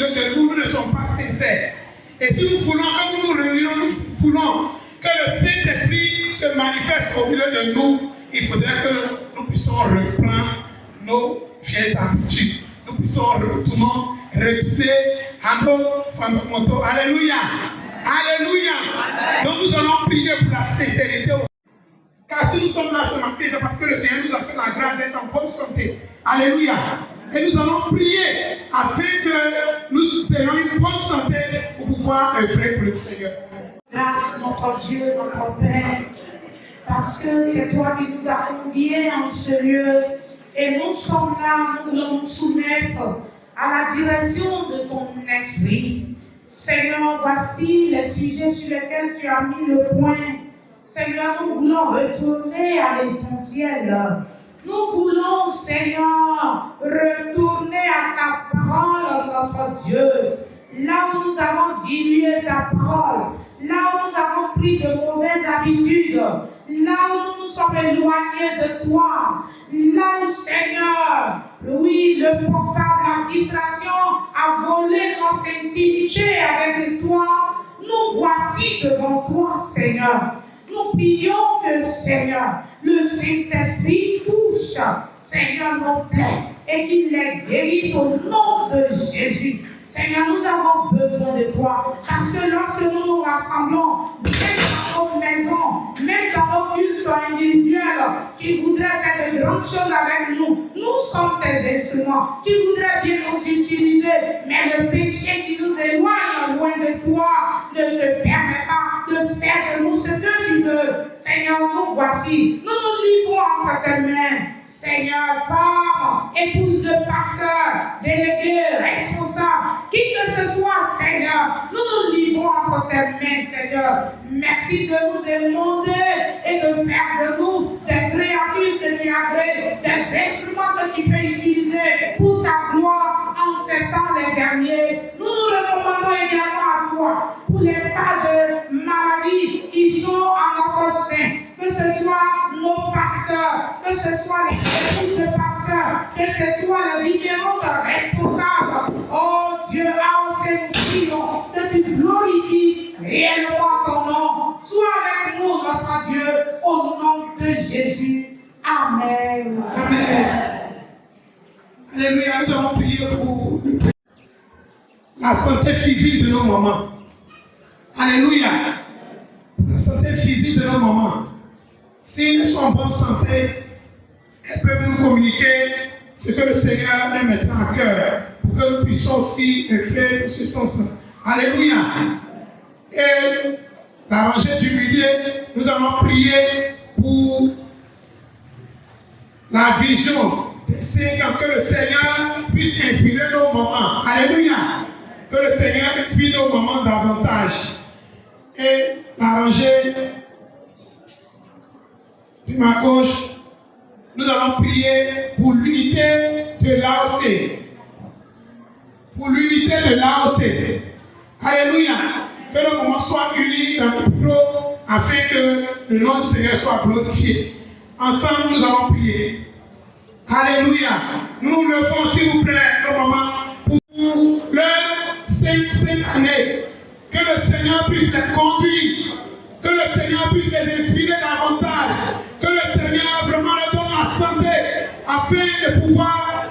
milieu de nous, nous ne sommes pas sincères. Et si nous voulons, quand nous nous réunissons, nous voulons que le Saint-Esprit se manifeste au milieu de nous, il faudrait que nous puissions reprendre nos vieilles habitudes. Nous puissions retourner à nos fondamentaux. Alléluia. Alléluia. Donc nous allons prier pour la sincérité. Car si nous sommes là ce matin, c'est parce que le Seigneur nous a fait la grâce d'être en bonne santé. Alléluia. Et nous allons prier afin que nous ayons une bonne santé pour pouvoir œuvrer pour le Seigneur. Grâce, notre Dieu, notre Père, parce que c'est toi qui nous as conviés en ce lieu. Et nous sommes là, nous voulons nous soumettre à la direction de ton esprit. Seigneur, voici les sujets sur lesquels tu as mis le point. Seigneur, nous voulons retourner à l'essentiel. Nous voulons, Seigneur, retourner à ta parole, notre Dieu. Là où nous avons dilué ta parole, là où nous avons pris de mauvaises habitudes, là où nous nous sommes éloignés de toi, là où, Seigneur, oui, le portable, la distraction a volé notre intimité avec toi, nous voici devant toi, Seigneur. Nous prions que, Seigneur, le Saint-Esprit touche, Seigneur, nos plaies et qu'il les guérisse au nom de Jésus. Seigneur, nous avons besoin de toi, parce que lorsque nous nous rassemblons, même dans nos maisons, même dans nos cultes individuels, tu voudrais faire de grandes choses avec nous. Nous sommes tes instruments. Tu voudrais bien nous utiliser, mais le péché qui nous éloigne loin de toi ne te permet pas de faire de nous ce que tu veux. Seigneur, nous voici. Nous nous livrons entre tes mains. Seigneur, femme, épouse de pasteur, délégué, responsable, qui que ce soit, Seigneur, nous nous livrons entre tes mains, Seigneur. Merci de nous émonder et de faire de nous des créatures que tu as créées, des instruments que tu peux utiliser pour ta gloire en ces temps les derniers. Nous nous recommandons également à toi pour les tas de maladies qui sont à notre sein, que ce soit nos pasteurs, que ce soit les épouses de pasteurs, que ce soit les différents responsables. Oh Dieu, à nous prions que tu glorifies réellement ton nom. Sois avec nous, notre Dieu, au nom de Jésus. Amen. Amen. Alléluia, nous allons prier pour la santé physique de nos mamans. Alléluia. La santé physique de nos mamans. S'ils sont en bonne santé, elles peuvent nous communiquer ce que le Seigneur les mettra à cœur pour que nous puissions aussi œuvrer dans ce sens-là. Alléluia. Et la rangée du milieu, nous allons prier pour la vision des Seigneurs, que le Seigneur puisse inspirer nos mamans. Alléluia. Que le Seigneur inspire nos mamans davantage. Et la rangée de ma gauche, nous allons prier pour l'unité de l'AOC. Pour l'unité de l'AOC. Alléluia. Que nos mamans soient unis dans le bureau afin que le nom du Seigneur soit glorifié. Ensemble, nous allons prier. Alléluia. Nous nous levons, s'il vous plaît, nos mamans, pour leur 5 années. Que le Seigneur puisse les conduire. Que le Seigneur puisse les inspirer davantage. Que le Seigneur vraiment leur donne la santé afin de pouvoir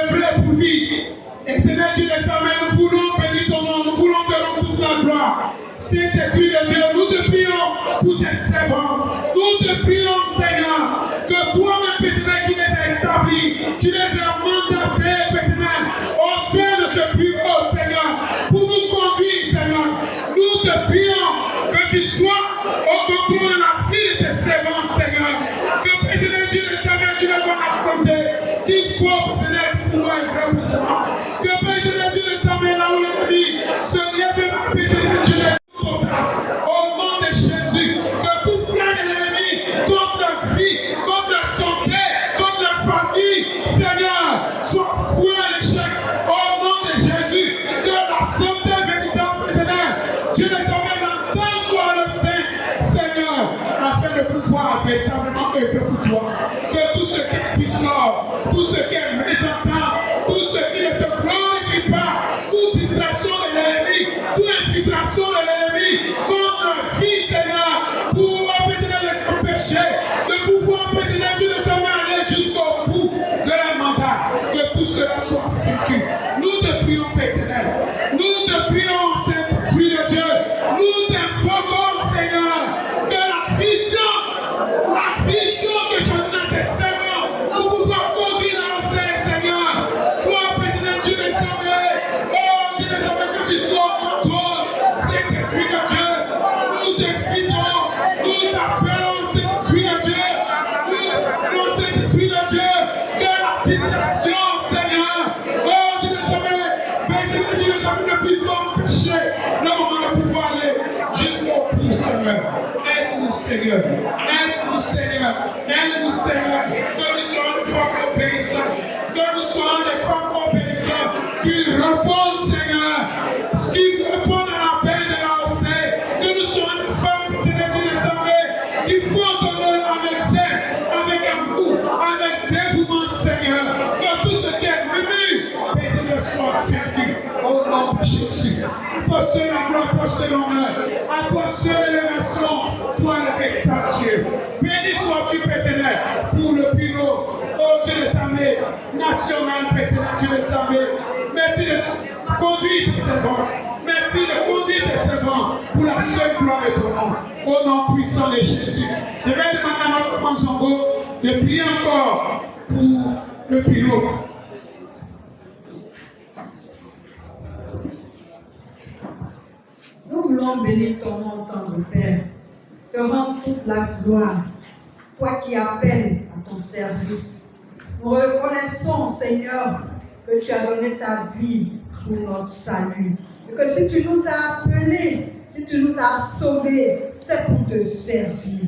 œuvrer pour lui. Éternel Dieu des armées, nous voulons bénir ton nom, nous voulons te rendre toute la gloire. Saint-Esprit de Dieu, nous te prions pour tes servants. Nous te prions, Seigneur, que toi-même, Péternel, qui les as établis, tu les as mandatés, Péternel, au sein de ce bureau, Seigneur, pour nous conduire, Seigneur. Nous te prions que tu sois au contrôle de la vie de tes servants. les amis, que tu sois en contrôle. Saint-Esprit de Dieu, nous t'invitons, nous t'appelons, Saint-Esprit de Dieu, nous, Saint-Esprit de Dieu, de la civilisation, Seigneur. Oh, Dieu les amis, Père, Dieu les amis, ne puisse pas empêcher le moment de pouvoir aller jusqu'au bout, Seigneur. Aide-nous, Seigneur. Aide-nous, Seigneur. Aide-nous, Seigneur. Que nous soyons des femmes obéissantes. Que nous soyons des femmes obéissantes qui répondent, Seigneur. Qui répondent à l'appel de la hausse. Que nous soyons des femmes, Seigneur, Dieu les amis, qui font ton œuvre avec zèle, avec amour, avec dévouement, Seigneur. Que tout ce qui est murmure, Père, soit vaincu. Au nom de Jésus. Apporte la gloire, apporte l'honneur, apporte l'élévation, toi le véritable Dieu. Béni sois-tu, Père éternel, pour le bureau, oh Dieu des armées, national, Père éternel, Dieu des armées. Merci de conduire tes servants. Merci de conduire tes servants pour la seule gloire de ton nom. Au nom puissant de Jésus. Je vais demander à notre frère Zango de prier encore pour le bureau. Nous voulons bénir ton nom, tendre Père, te rendre toute la gloire, toi qui appelles à ton service. Nous reconnaissons, Seigneur, que tu as donné ta vie pour notre salut. Et que si tu nous as appelés, si tu nous as sauvés, c'est pour te servir.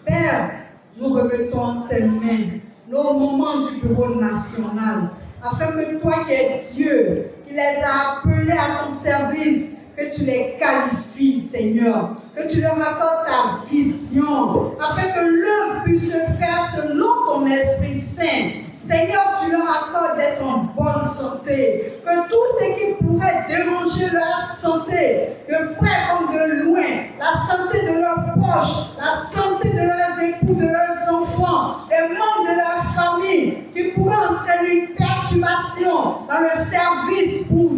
Père, nous remettons en tes mains nos moments du bureau national, afin que toi qui es Dieu, qui les as appelés à ton service, que tu les qualifies, Seigneur, que tu leur accordes ta vision, afin que l'œuvre puisse se faire selon ton Esprit Saint. Seigneur, tu leur accordes d'être en bonne santé, que tout ce qui pourrait déranger leur santé, de près comme de loin, la santé de leurs proches, la santé de leurs époux, de leurs enfants, et membres de leur famille, qui pourraient entraîner une perturbation dans le service pour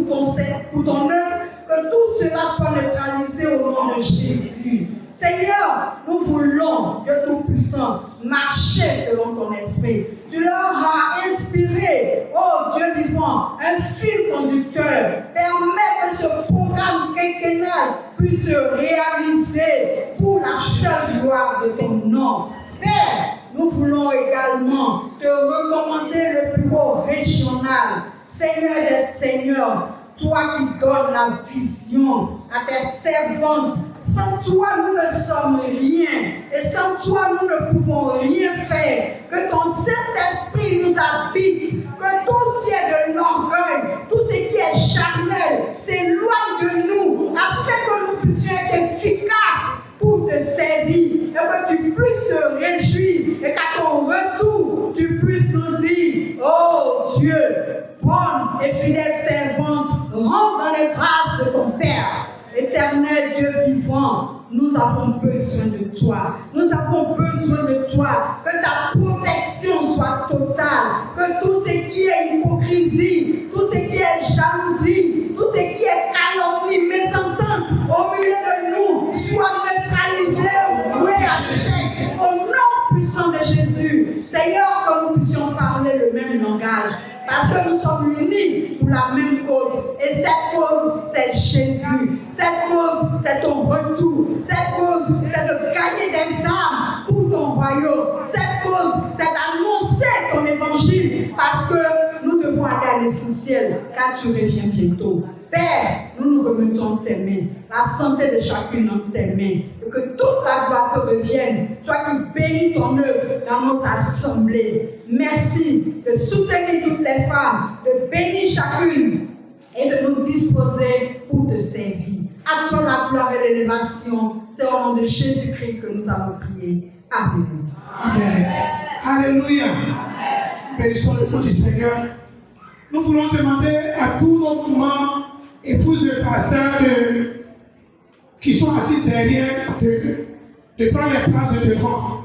ton œuvre, que tout cela soit neutralisé au nom de Jésus. Seigneur, nous voulons, Dieu Tout-Puissant, marcher selon ton esprit. Tu leur as inspiré, oh Dieu vivant, un fil conducteur. Permets que ce programme quinquennal puisse se réaliser pour la seule gloire de ton nom. Père, nous voulons également te recommander le bureau régional. Seigneur des Seigneurs, toi qui donnes la vision à tes servantes. Sans toi, nous ne sommes rien. Et sans toi, nous ne pouvons rien faire. Que ton Saint-Esprit nous habite. Que tout ce qui est de l'orgueil, tout ce qui est charnel, s'éloigne de nous, afin que nous puissions être efficaces pour te servir. Et que tu puisses te réjouir. Et qu'à ton retour, tu puisses nous dire, oh Dieu, bonne et fidèle servante, rentre dans les grâces de ton Père. Éternel Dieu vivant, nous avons besoin de toi. Nous avons besoin de toi. Que ta protection soit totale. Que tout ce qui est hypocrisie, tout ce qui est jalousie, tout ce qui est calomnie, mésentente au milieu de nous, soit neutralisé, voué à l'échec. Au nom puissant de Jésus, Seigneur, que nous puissions parler le même langage. Parce que nous sommes unis pour la même cause. Et cette cause, c'est Jésus. Cette cause, c'est ton retour. Cette cause, c'est de gagner des âmes pour ton royaume. Cette cause, c'est d'annoncer ton évangile. Parce que nous devons aller à l'essentiel, car tu reviens bientôt. Père, nous nous remettons en tes mains, la santé de chacune en tes mains, et que toute la gloire te revienne, toi qui bénis ton œuvre dans nos assemblées. Merci de soutenir toutes les femmes, de bénir chacune et de nous disposer pour te servir. À toi la gloire et l'élévation, c'est au nom de Jésus-Christ que nous avons prié. Amen. Amen. Alléluia. Bénissons le nom du Seigneur. Nous voulons demander à tous nos mouvements, épouses de pasteurs qui sont assis derrière, de prendre les places de devant.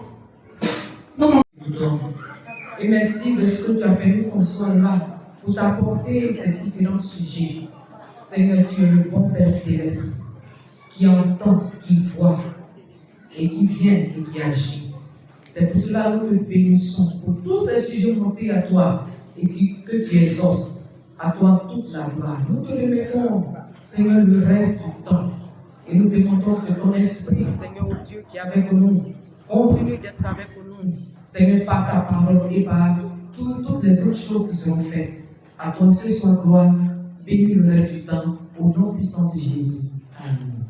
Et merci de ce que tu as permis qu'on soit là pour t'apporter ces différents sujets. Seigneur, tu es le bon Père Céleste qui entend, qui voit et qui vient et qui agit. C'est pour cela que nous te bénissons pour tous ces sujets montés à toi et que tu exauces. À toi toute la gloire. Nous te remettons Seigneur, le reste du temps. Et nous demandons que ton esprit, Seigneur Dieu, qui est avec nous, continue d'être avec nous. Seigneur, par ta parole et par toutes les autres choses qui seront faites. À toi, ce soit gloire. Bénis le reste du temps. Au nom puissant de Jésus. Amen.